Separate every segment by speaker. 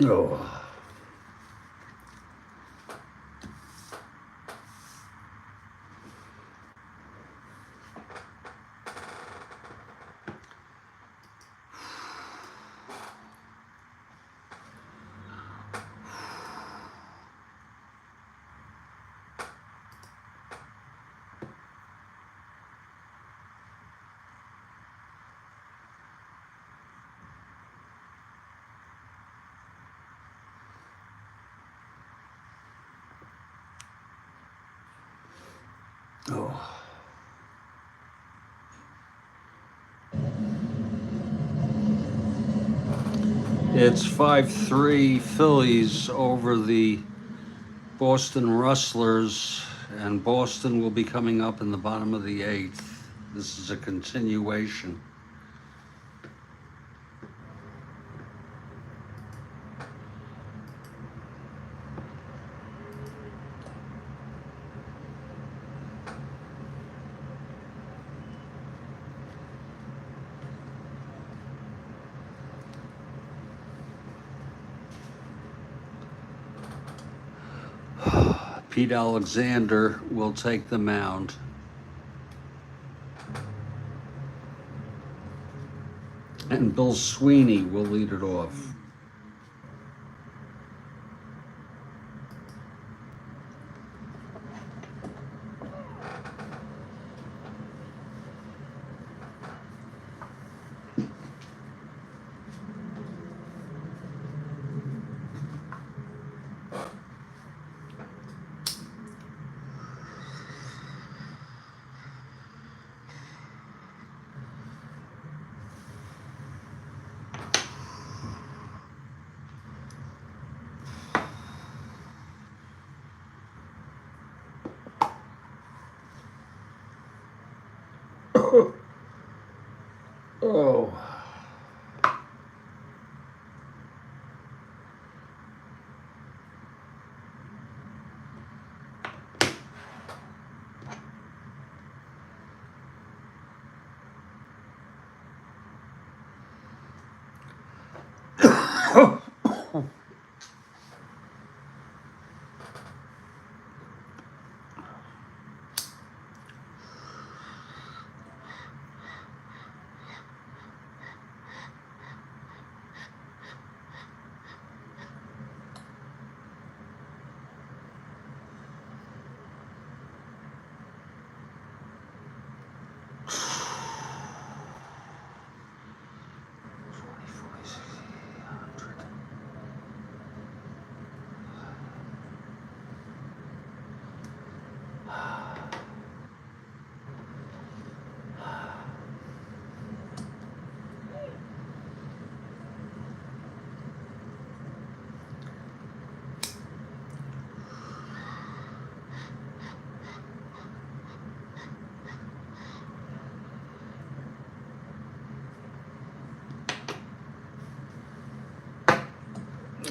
Speaker 1: Oh. Oh. It's 5-3 Phillies over the Boston Rustlers, and Boston will be coming up in the bottom of the 8th. This is a continuation. Pete Alexander will take the mound. And Bill Sweeney will lead it off. Oh.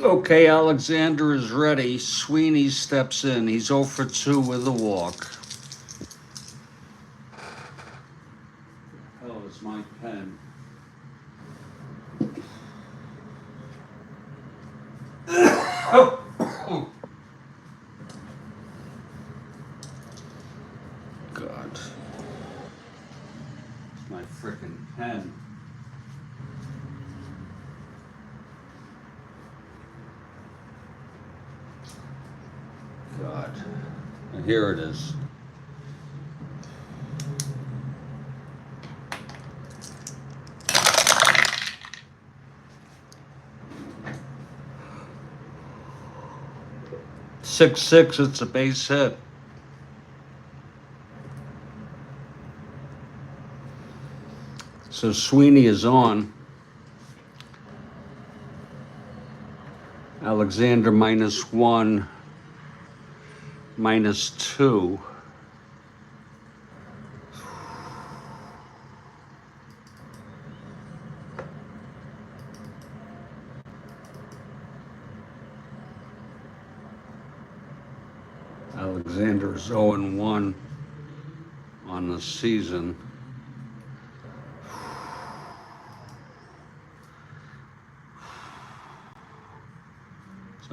Speaker 1: Okay, Alexander is ready. Sweeney steps in. He's 0 for 2 with a walk. Oh, it's my pen. God. My frickin' pen. God. And here it is. Six, it's a base hit. So Sweeney is on. Alexander -1, -2. Alexander is 0-1 on the season.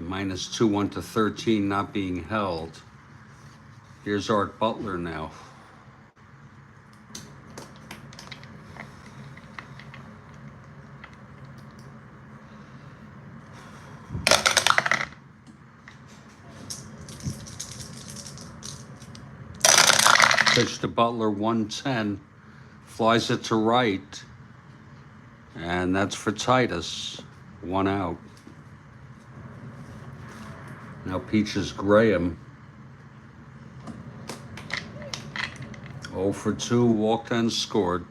Speaker 1: -2 went to 13, not being held. Here's Art Butler now. Pitch to Butler, 110, flies it to right, and that's for Titus, 1 out. Now Peaches Graham, 0 for 2, walked and scored.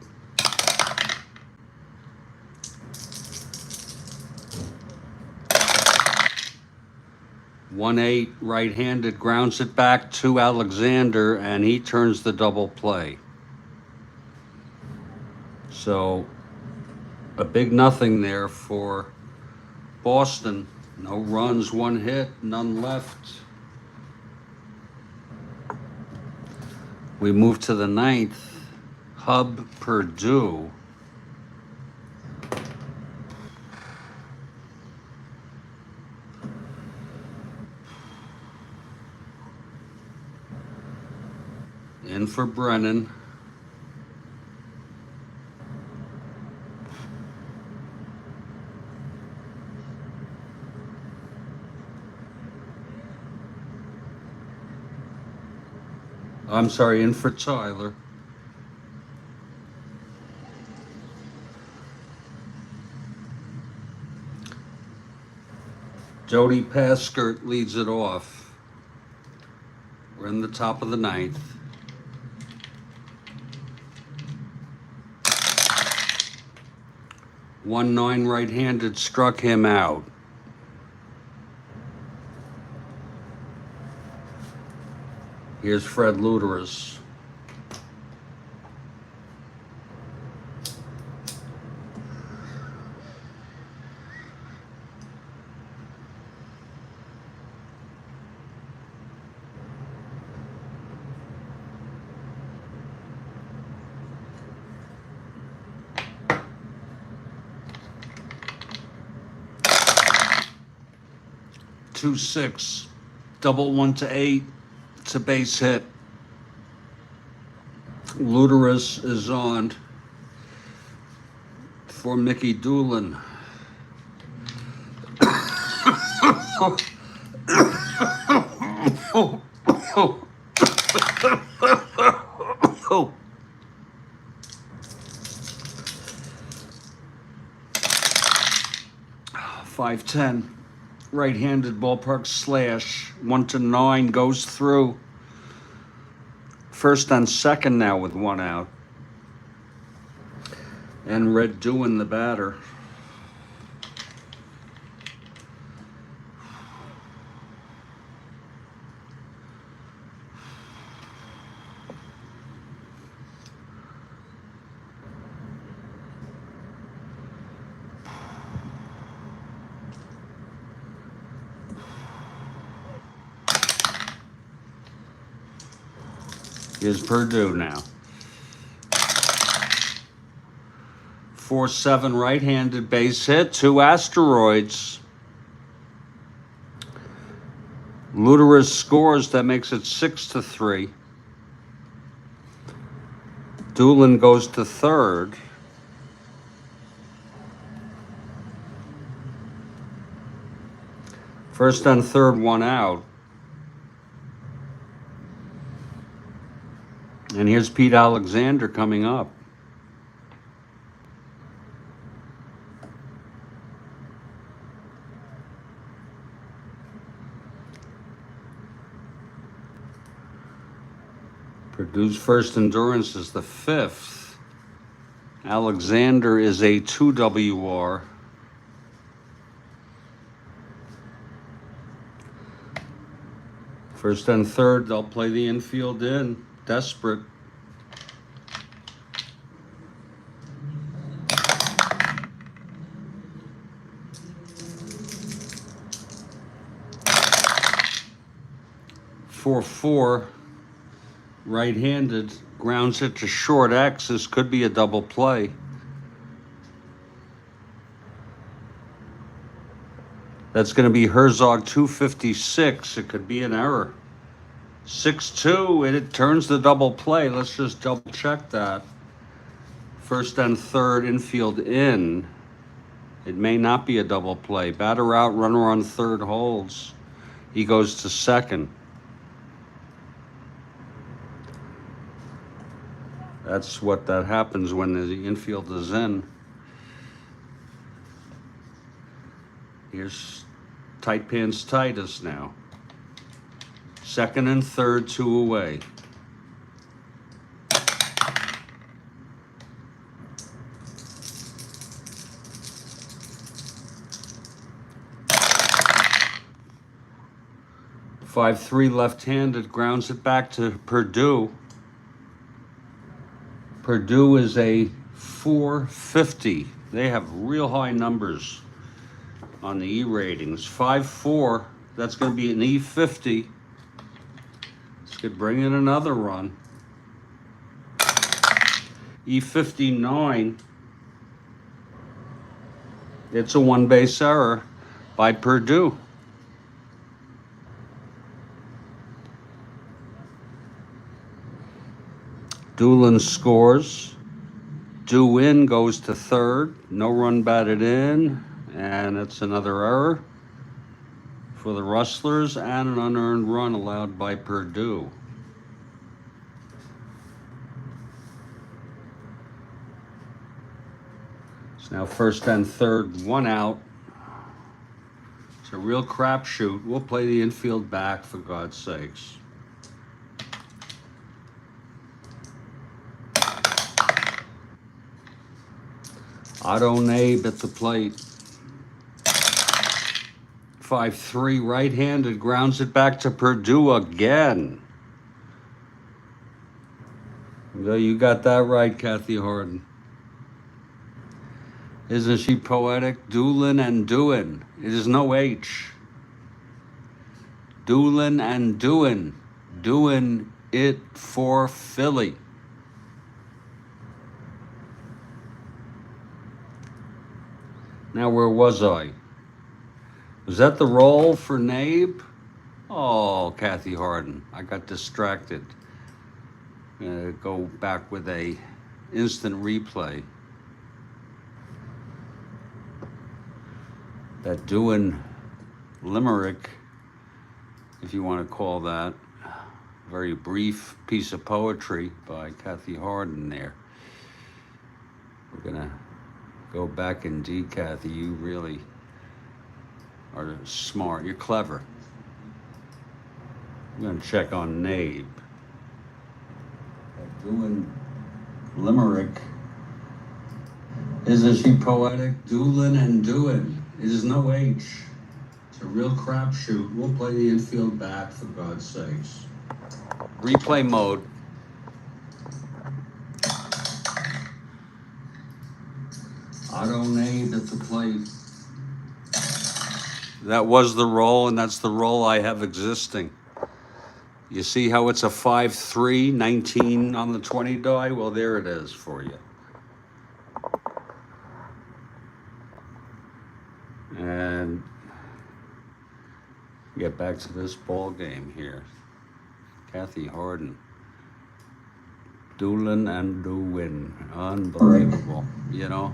Speaker 1: (1-8), right-handed, grounds it back to Alexander, and he turns the double play. So a big nothing there for Boston. No runs, 1 hit, none left. We move to the 9th. Hub Purdue. In for Brennan. I'm sorry, in for Tyler. Jody Paskert leads it off. We're in the top of the 9th. (1-9), right-handed, struck him out. Here's Fred Luderus. (2-6), double 1 to 8. It's a base hit. Luderus is on for Mickey Doolin. .510. Right-handed, ballpark slash, 1 to 9, goes through. First and second now with 1 out. And Red doing the batter. Is Purdue now. 4-7, right-handed, base hit, 2 asteroids. Luderus scores, that makes it 6-3. Doolin goes to third. First and third, 1 out. And here's Pete Alexander coming up. Purdue's first endurance is the 5th. Alexander is a 2 WR. First and third, they'll play the infield in. Desperate. (4-4), right-handed, grounds it to short X. This could be a double play. That's going to be Herzog 256. It could be an error. 6-2, and it turns the double play. Let's just double check that. First and third, infield in. It may not be a double play. Batter out, runner on third holds. He goes to second. That's what that happens when the infield is in. Here's tight pants Titus now. Second and third, 2 away. Five three left-handed, grounds it back to Purdue. Purdue is a 450. They have real high numbers on the E ratings. 5-4, that's going to be an E50. This could bring in another run. E59. It's a one-base error by Purdue. Doolin scores. Due in goes to third. No run batted in. And it's another error for the Rustlers and an unearned run allowed by Purdue. It's now first and third, 1 out. It's a real crapshoot. We'll play the infield back, for God's sakes. Otto Nabe at the plate. 5-3 right-handed, grounds it back to Purdue again. You got that right, Kathy Harden. Isn't she poetic? Doolin and Doin. It is no H. Doolin and Doin. Doing it for Philly. Now, where was I? Was that the roll for Nabe? Oh, Kathy Harden. I got distracted. Go back with a instant replay. That doing limerick, if you want to call that, very brief piece of poetry by Kathy Harden there. We're gonna go back indeed, Kathy. You really are smart. You're clever. I'm going to check on Nabe. Doing limerick. Isn't she poetic? Doolin and Doin. It is no H. It's a real crapshoot. We'll play the infield back, for God's sakes. Replay mode. Otto Nabe at the plate. That was the roll, and that's the roll I have existing. You see how it's a 5-3, 19 on the 20 die? Well, there it is for you. And get back to this ball game here. Kathy Harden. Doolin and Doin. Unbelievable, you know?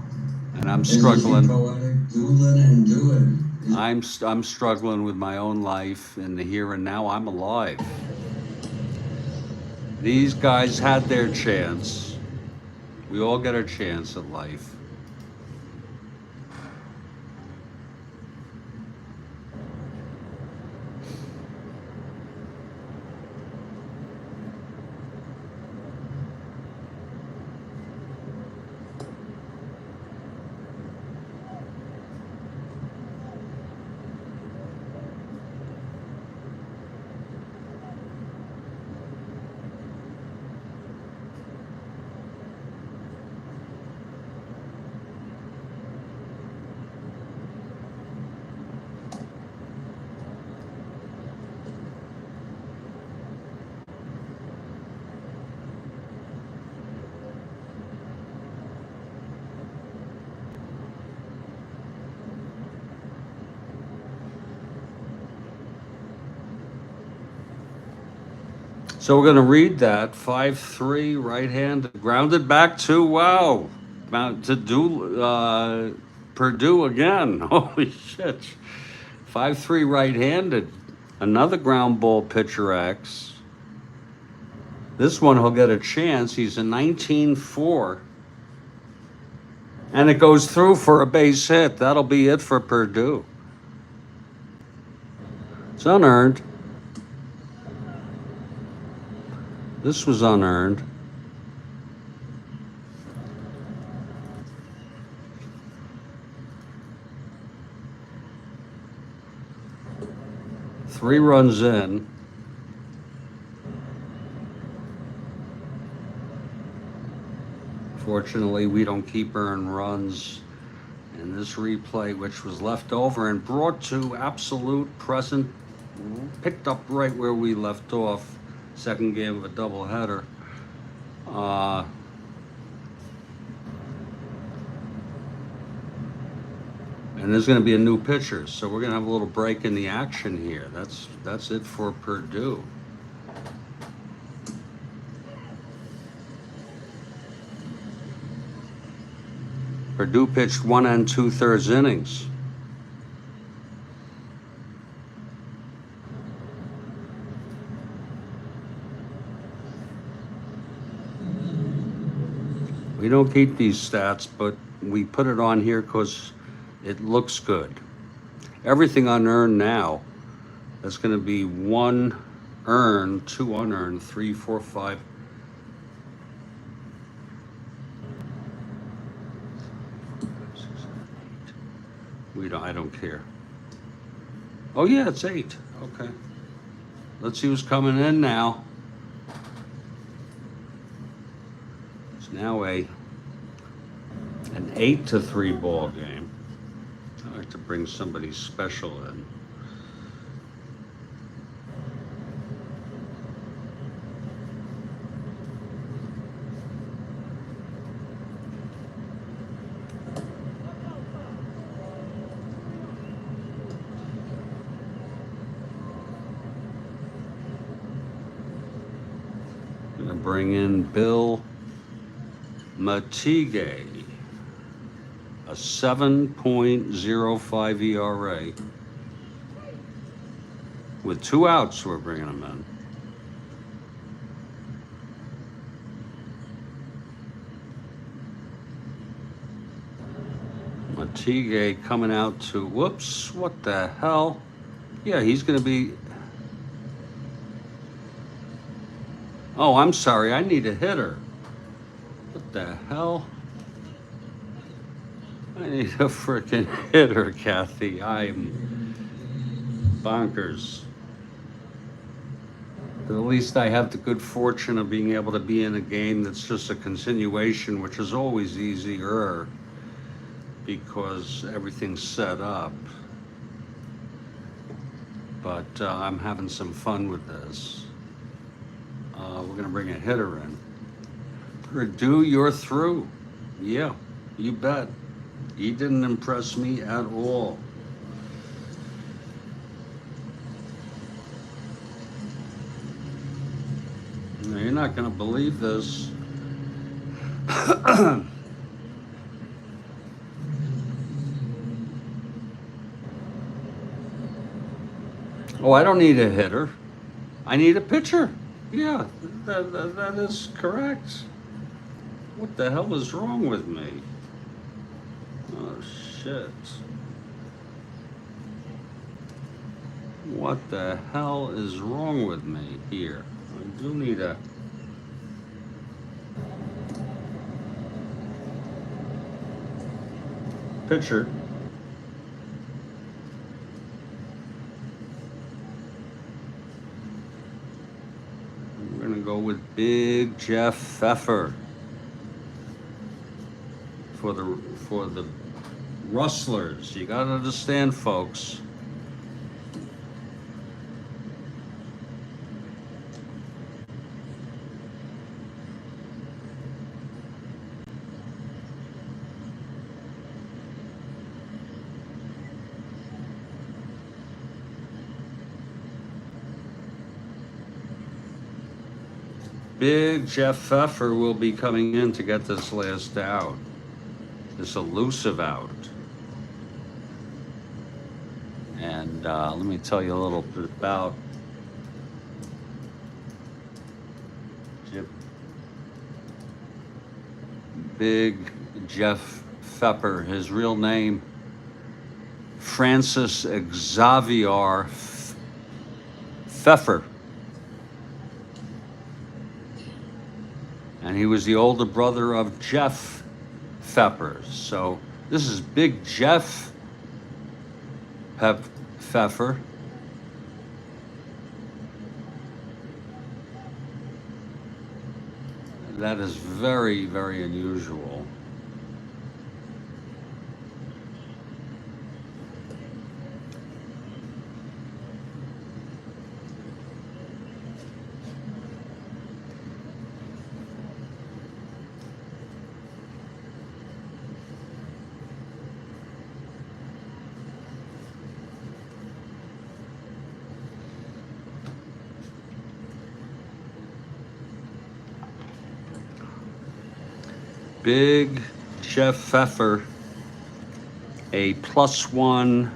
Speaker 1: And I'm struggling. Doolin and Doin. I'm struggling with my own life in the here and now. I'm alive. These guys had their chance. We all get our chance at life. So we're going to read that 5-3 right-handed, grounded back to wow, to do Purdue again. Holy shit! 5-3 right-handed, another ground ball pitcher X. This one he'll get a chance. He's a 19-4, and it goes through for a base hit. That'll be it for Purdue. It's unearned. This was unearned. Three runs in. Fortunately, we don't keep earned runs in this replay, which was left over and brought to absolute present, picked up right where we left off. Second game of a doubleheader. And there's going to be a new pitcher, so we're going to have a little break in the action here. That's it for Purdue. Purdue pitched 1 2/3 innings. We don't keep these stats, but we put it on here because it looks good. Everything unearned now, that's going to be 1 earned, 2 unearned, 3, 4, 5. I don't care. Oh yeah, it's 8. Okay. Let's see who's coming in now. It's now an 8-3 ball game. I like to bring somebody special in. Gonna bring in Bill Matige, a 7.05 ERA. With 2 outs, we're bringing him in. Matige coming out to, whoops, what the hell? Yeah, he's gonna be, oh, I'm sorry, I need a hitter. What the hell? I need a freaking hitter, Kathy. I'm bonkers. But at least I have the good fortune of being able to be in a game that's just a continuation, which is always easier because everything's set up. But I'm having some fun with this. We're going to bring a hitter in. Purdue, you're through. Yeah, you bet. He didn't impress me at all. Now, you're not going to believe this. Oh, I don't need a hitter. I need a pitcher. Yeah, that is correct. What the hell is wrong with me? Oh, shit. What the hell is wrong with me here? I do need a... pitcher. We're going to go with Big Jeff Pfeffer for the Rustlers. You got to understand, folks. Big Jeff Pfeffer will be coming in to get this last out, this elusive out. And let me tell you a little bit about Big Jeff Pfeffer. His real name, Francis Xavier Pfeffer. And he was the older brother of Jeff Pfeffer. So this is Big Jeff Pfeffer. That is very, very unusual. Big Jeff Pfeffer, a +1,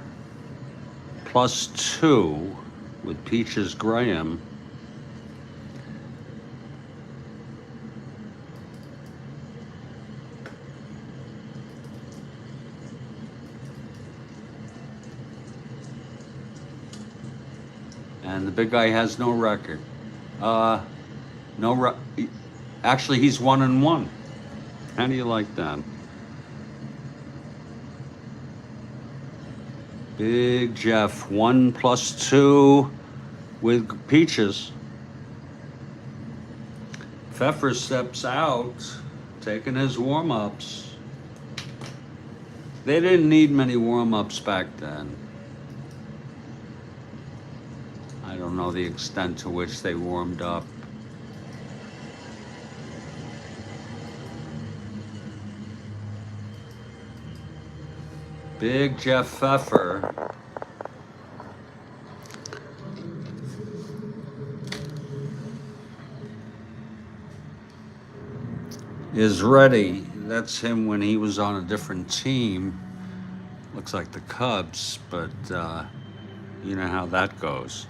Speaker 1: +2 with Peaches Graham. And the big guy has no record. Actually, he's 1-1. How do you like that? Big Jeff, 1 +2 with Peaches. Pfeffer steps out, taking his warm-ups. They didn't need many warm-ups back then. I don't know the extent to which they warmed up. Big Jeff Pfeffer is ready. That's him when he was on a different team. Looks like the Cubs, but you know how that goes.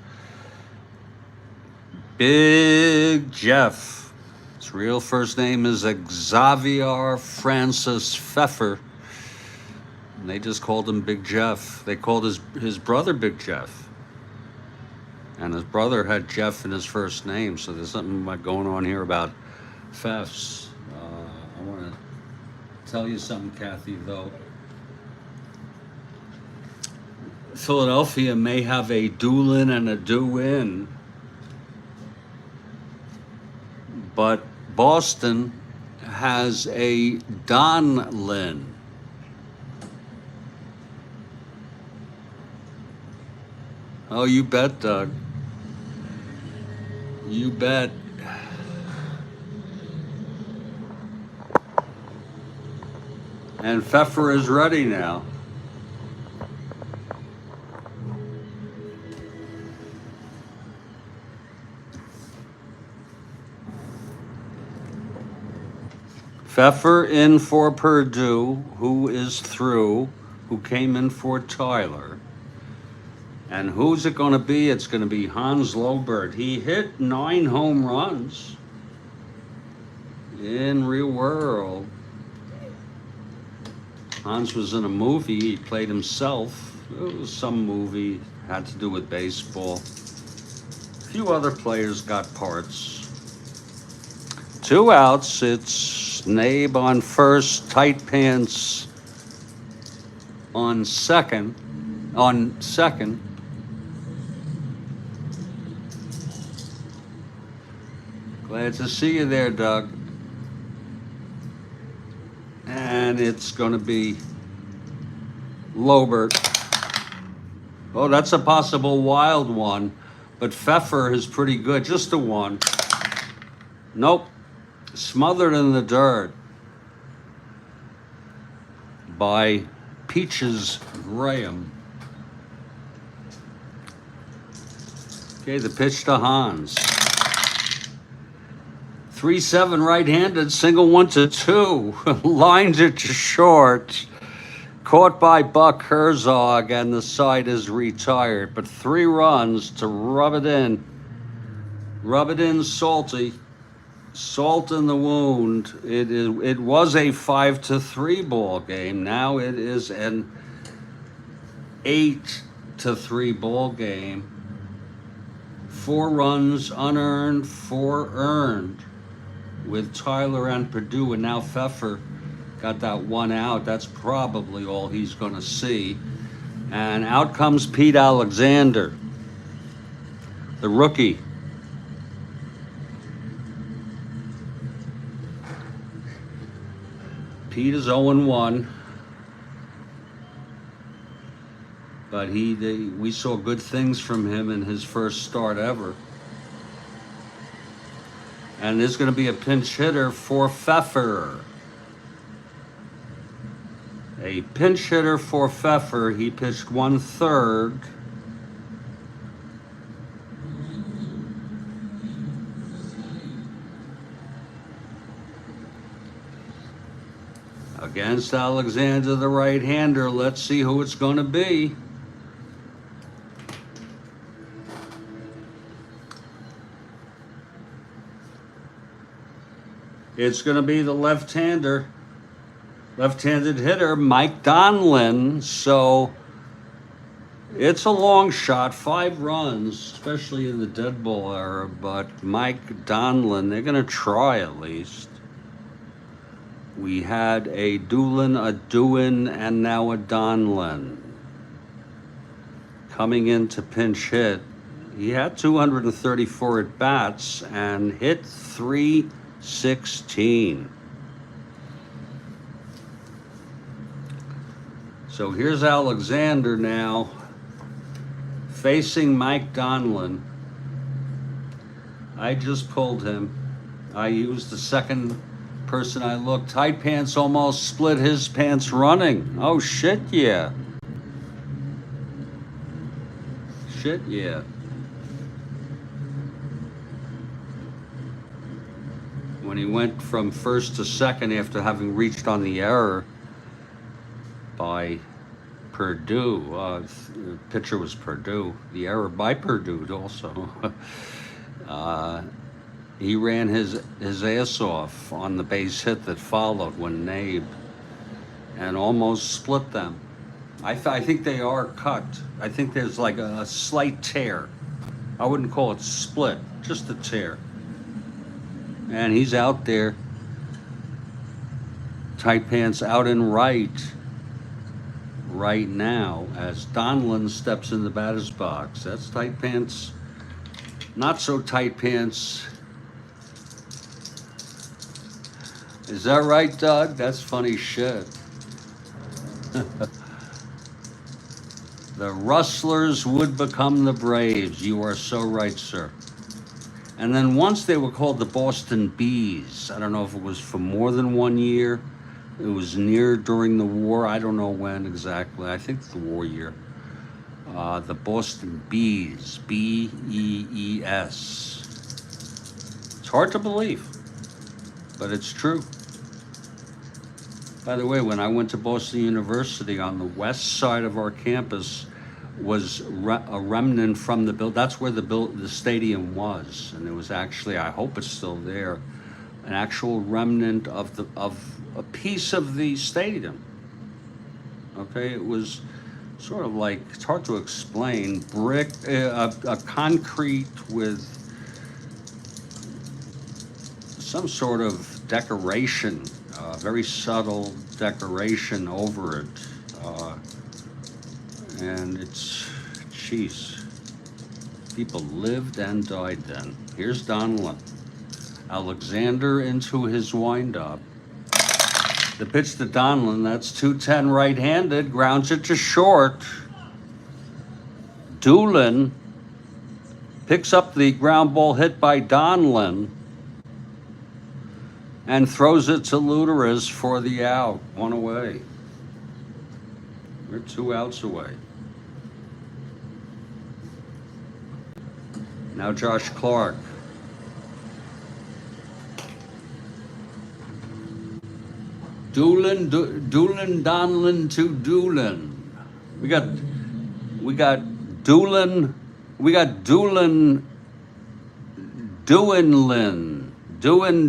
Speaker 1: Big Jeff. His real first name is Xavier Francis Pfeffer. And they just called him Big Jeff. They called his brother Big Jeff. And his brother had Jeff in his first name, so there's something going on here about Pfeffs. I want to tell you something, Kathy, though. Philadelphia may have a Doolin and a Do-In, but Boston has a Donlin. Oh, you bet, Doug. You bet. And Pfeffer is ready now. Pfeffer in for Purdue, who is through, who came in for Tyler. And who's it going to be? It's going to be Hans Lobert. He hit 9 home runs in real world. Hans was in a movie. He played himself. It was some movie, had to do with baseball. A few other players got parts. 2 outs. It's Snabe on first, Tight Pants on second. Glad to see you there, Doug. And it's going to be Lobert. Oh, that's a possible wild one, but Pfeffer is pretty good. Just a 1. Nope. Smothered in the dirt by Peaches Graham. Okay, the pitch to Hans. 3-7 right-handed, single 1-2, lined it to short, caught by Buck Herzog, and the side is retired. But 3 runs to rub it in. Rub it in, salty. Salt in the wound. It was a 5-3 ball game. Now it is an 8-3 ball game. 4 runs unearned, 4 earned, with Tyler and Perdue, and now Pfeffer got that 1 out. That's probably all he's going to see. And out comes Pete Alexander, the rookie. Pete is 0-1, but we saw good things from him in his first start ever. And there's going to be a pinch hitter for Pfeffer. A pinch hitter for Pfeffer. He pitched 1/3. Against Alexander, the right-hander. Let's see who it's going to be. It's going to be the left-handed hitter, Mike Donlin. So it's a long shot, 5 runs, especially in the dead ball era. But Mike Donlin, they're going to try at least. We had a Doolin, a Doohan, and now a Donlin coming in to pinch hit. He had 234 at bats and hit 316. So here's Alexander now facing Mike Donlin. I just pulled him. I used the second person I looked. Tight Pants almost split his pants running. Oh, shit, yeah. Shit, yeah. When he went from first to second after having reached on the error by Perdue, the pitcher was Perdue, the error by Perdue also. He ran his ass off on the base hit that followed when nabbed and almost split them. I think they are cut. I think there's like a slight tear. I wouldn't call it split, just a tear. And he's out there. Tight Pants out in right now as Donlin steps in the batter's box. That's Tight Pants. Not so Tight Pants. Is that right, Doug? That's funny shit. The Rustlers would become the Braves. You are so right, sir. And then once they were called the Boston Bees. I don't know if it was for more than 1 year. It was near during the war. I don't know when exactly. I think the war year. The Boston Bees. B-E-E-S. It's hard to believe, but it's true. By the way, when I went to Boston University, on the west side of our campus was a remnant from the building. That's where the stadium was, and it was actually, I hope it's still there, an actual remnant of a piece of the stadium. Okay, it was sort of like, it's hard to explain, brick, a concrete with some sort of decoration, very subtle decoration over it. And it's, jeez, people lived and died then. Here's Donlin. Alexander into his windup. The pitch to Donlin, that's 210 right-handed, grounds it to short. Doolin picks up the ground ball hit by Donlin and throws it to Luteris for the out. 1 away. We're 2 outs away. Now Josh Clark. Doolin, Donlin to Doolin. We got Doolin,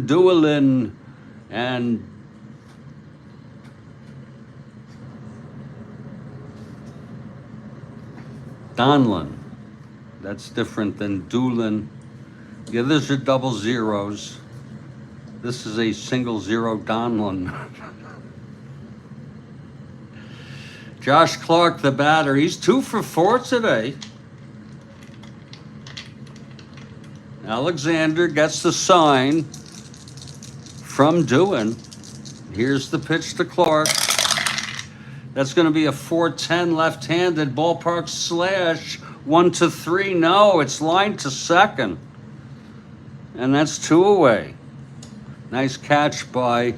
Speaker 1: Doolin, and Donlin. That's different than Doolin. Yeah, those are double zeros. This is a single zero Donlin. Josh Clark, the batter, he's 2 for 4 today. Alexander gets the sign from Doohan. Here's the pitch to Clark. That's going to be a 4-10 left-handed ballpark slash. 1-3. No, it's lined to second. And that's 2 away. Nice catch by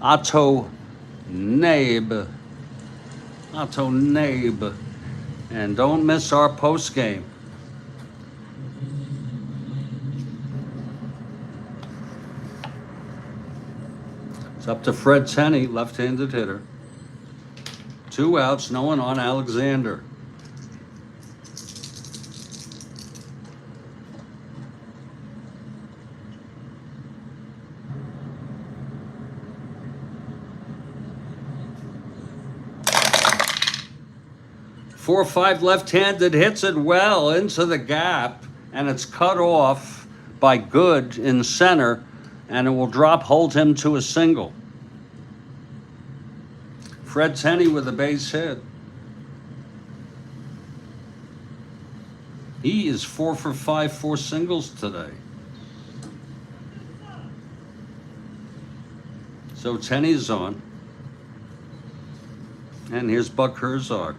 Speaker 1: Otto Nabe. And don't miss our post game. It's up to Fred Tenney, left-handed hitter. 2 outs, no one on. Alexander. Four or 5 left-handed, hits it well into the gap, and it's cut off by Good in center, and it will hold him to a single. Fred Tenney with a base hit. He is 4 for 5, 4 singles today. So Tenney's on. And here's Buck Herzog.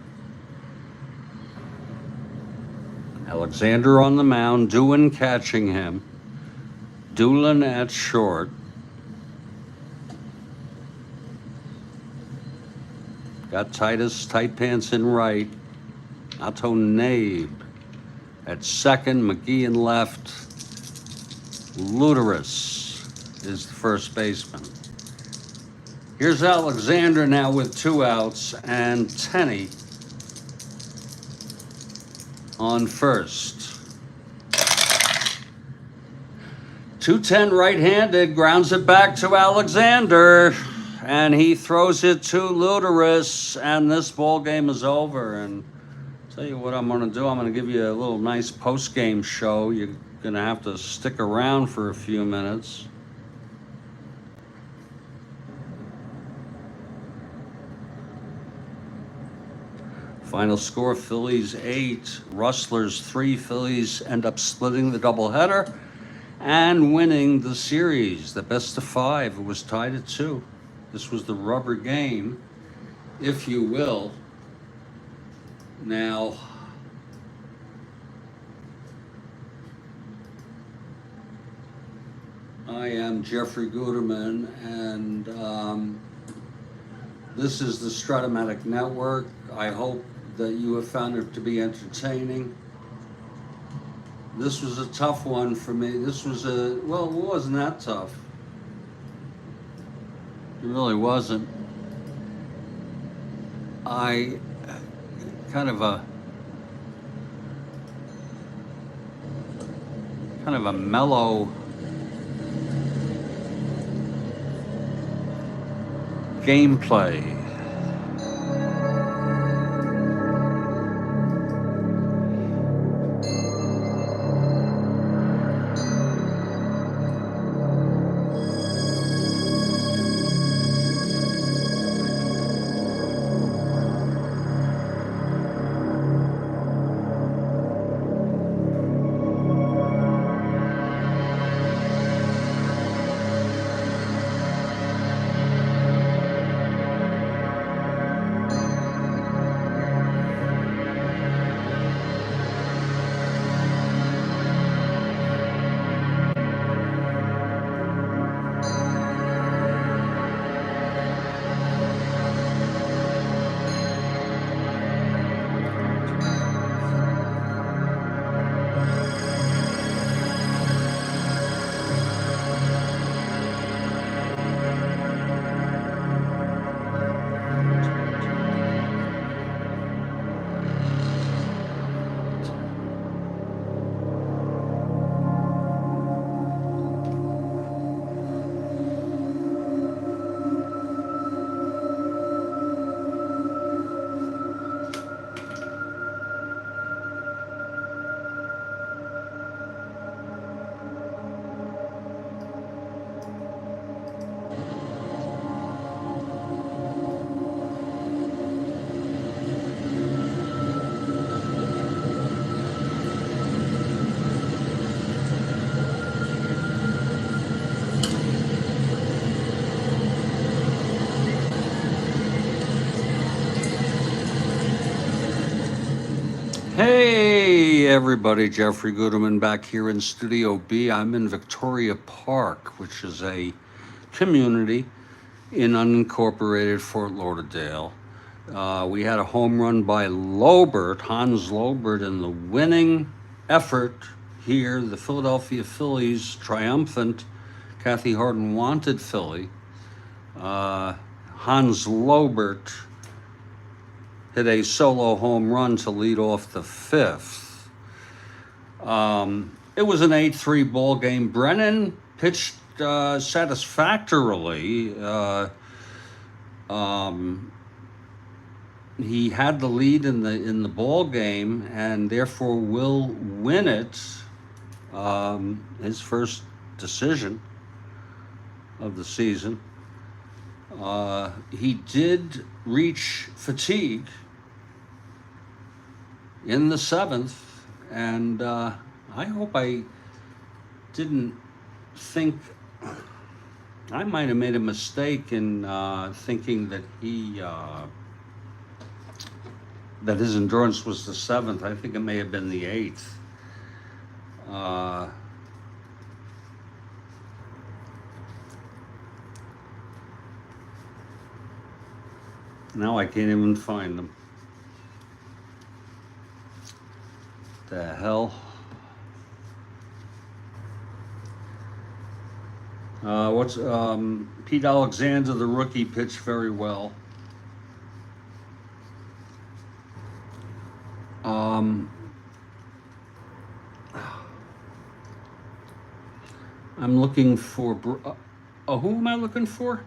Speaker 1: Alexander on the mound, Doohan catching him. Doolin at short. Got tight pants in right. Otto Nabe at second, McGee in left. Luderus is the first baseman. Here's Alexander now with 2 outs, and Tenney on first. 2-10 right-handed, grounds it back to Alexander, and he throws it to Luderus, and this ball game is over. And I'll tell you what I'm going to do. I'm going to give you a little nice post-game show. You're going to have to stick around for a few minutes. Final score, Phillies 8, Rustlers 3. Phillies end up splitting the doubleheader and winning the series, the best of 5. It was tied at 2. This was the rubber game, if you will. Now, I am Jeffrey Guterman, and this is the Strat-O-Matic Network. I hope that you have found it to be entertaining. This was a tough one for me. Well, it wasn't that tough. It really wasn't. Kind of a mellow gameplay. everybody, Jeffrey Gooderman back here in Studio B. I'm in Victoria Park, which is a community in unincorporated Fort Lauderdale. We had a home run by Lobert, Hans Lobert, in the winning effort here. The Philadelphia Phillies, triumphant, Kathy Harden wanted Philly. Hans Lobert hit a solo home run to lead off the fifth. It was an 8-3 ball game. Brennan pitched satisfactorily. He had the lead in the ball game and therefore will win it. His first decision of the season. He did reach fatigue in the seventh, and I hope I didn't think, I might have made a mistake in thinking that that his endurance was the seventh. I think it may have been the eighth. Now I can't even find them. The hell? Pete Alexander, the rookie, pitched very well. I'm looking for, who am I looking for?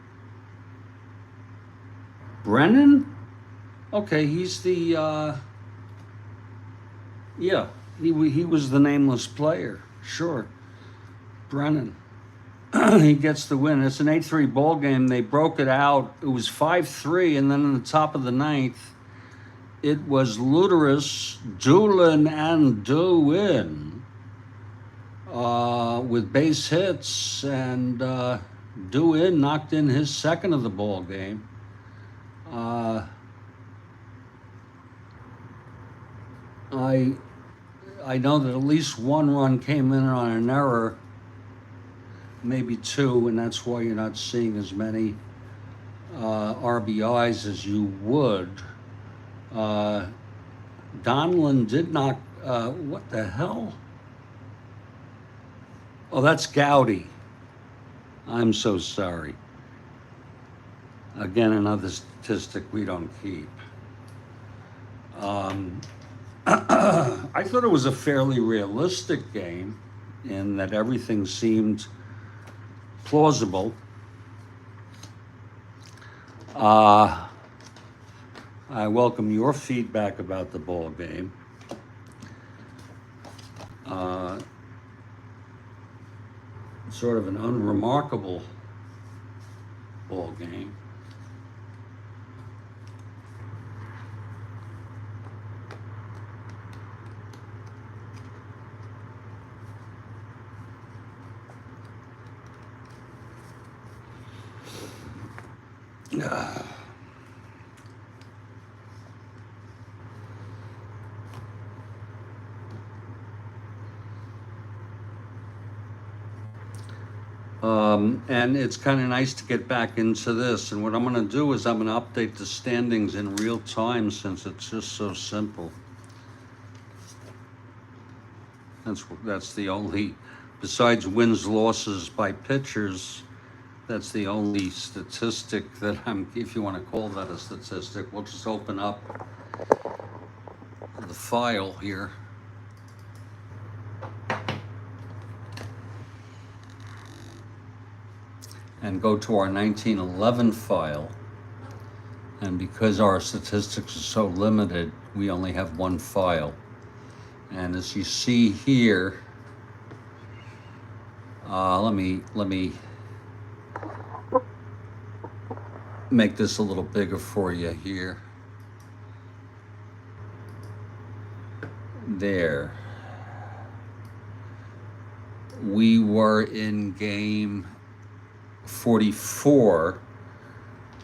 Speaker 1: Brennan? Okay, he's the, yeah, he was the nameless player, sure. Brennan. He gets the win. It's an 8-3 ball game. They broke it out. It was 5-3, and then in the top of the ninth, it was Luderus, Doolin, and Dewin with base hits, and Dewin knocked in his second of the ball game. I know that at least one run came in on an error, maybe two, and that's why you're not seeing as many RBIs as you would. Donlin did knock, what the hell? Oh, that's Gowdy. I'm so sorry. Again, another statistic we don't keep. I thought it was a fairly realistic game in that everything seemed plausible. I welcome your feedback about the ball game. Sort of an unremarkable ball game. And it's kind of nice to get back into this. And what I'm going to do is I'm going to update the standings in real time since it's just so simple. That's the only, besides wins, losses by pitchers, that's the only statistic that if you want to call that a statistic. We'll just open up the file here. And go to our 1911 file. And because our statistics are so limited, we only have one file. And as you see here, let me make this a little bigger for you here. There. We were in game 44,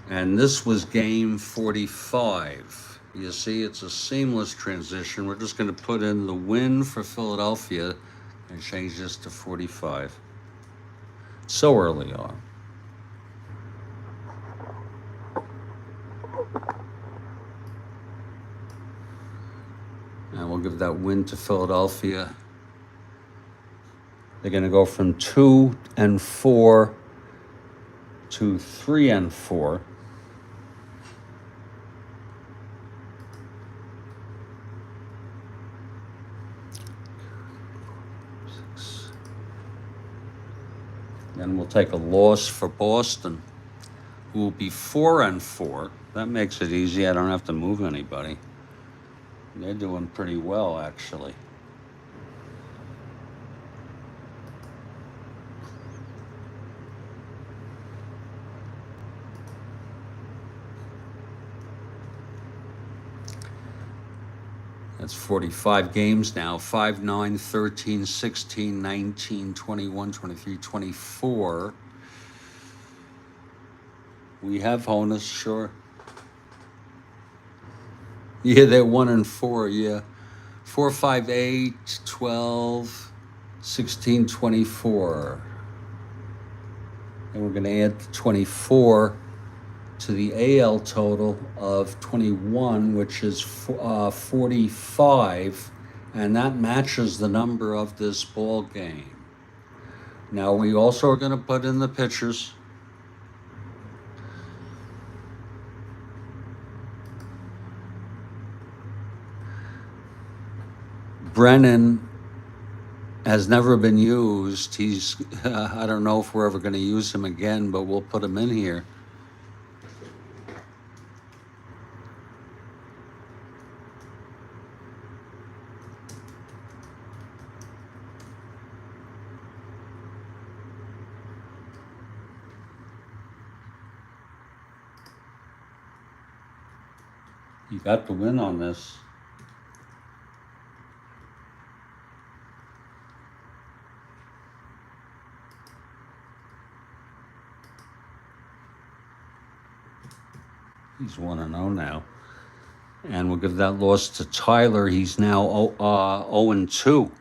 Speaker 1: and this was game 45. You see, it's a seamless transition. We're just going to put in the win for Philadelphia and change this to 45. So early on. And we'll give that win to Philadelphia. They're going to go from 2-4 to 3-4. Then we'll take a loss for Boston, who will be 4-4. That makes it easy. I don't have to move anybody. They're doing pretty well, actually. That's 45 games now. 5, 9, 13, 16, 19, 21, 23, 24. We have Honus, sure. Yeah, they're 1-4, yeah. 4, 5, 8, 12, 16, 24. And we're going to add 24 to the AL total of 21, which is 45, and that matches the number of this ball game. Now we also are going to put in the pitchers. Brennan has never been used. He's, I don't know if we're ever going to use him again, but we'll put him in here. You got the win on this. He's 1-0 now. And we'll give that loss to Tyler. He's now 0-2.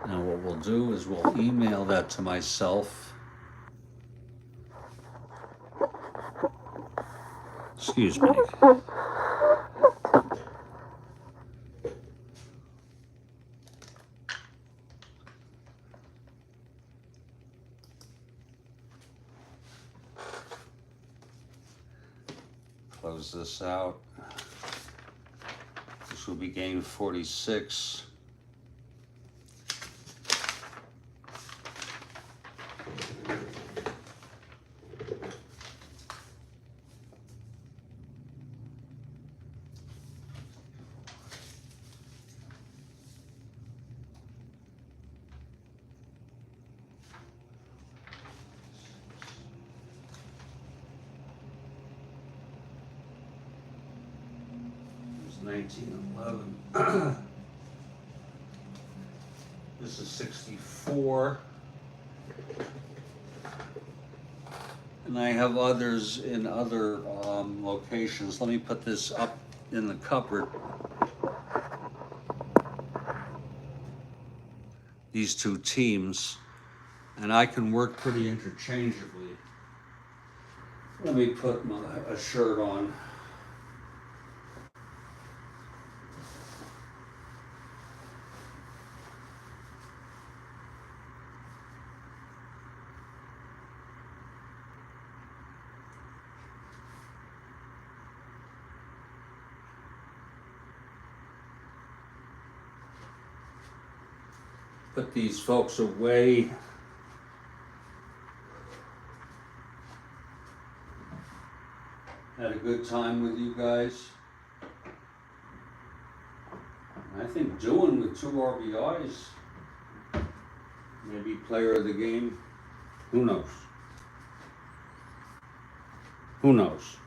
Speaker 1: Now what we'll do is we'll email that to myself. Excuse me. Close this out. This will be game 46. It's 1911. This is 64. And I have others in other locations. Let me put this up in the cupboard. These two teams, and I can work pretty interchangeably. Let me put a shirt on. Put these folks away. Had a good time with you guys. I think doing with 2 RBIs, maybe player of the game. Who knows? Who knows?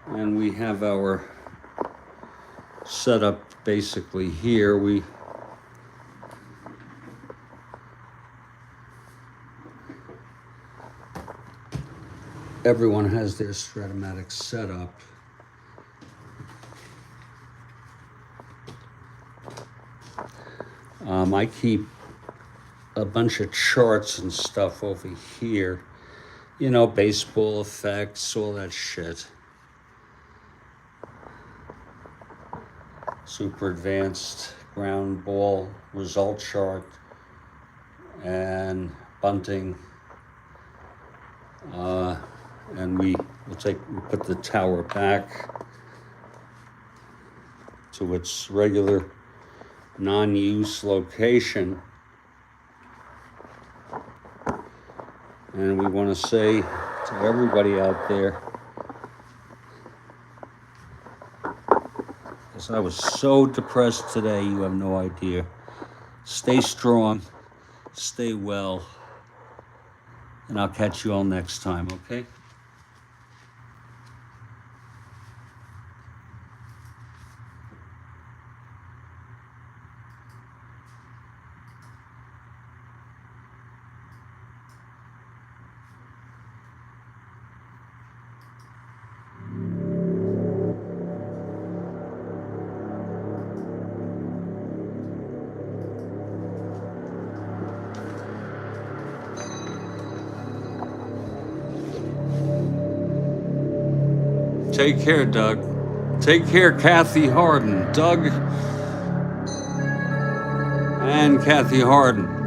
Speaker 1: And we have our setup basically here. everyone has their Strat-O-Matic set up. I keep a bunch of charts and stuff over here. You know, baseball effects, all that shit. Super advanced ground ball result chart and bunting. And we'll put the tower back to its regular non-use location. And we want to say to everybody out there, because I was so depressed today, you have no idea. Stay strong, stay well, and I'll catch you all next time, okay? Take care, Doug. Take care, Kathy Harden. Doug and Kathy Harden.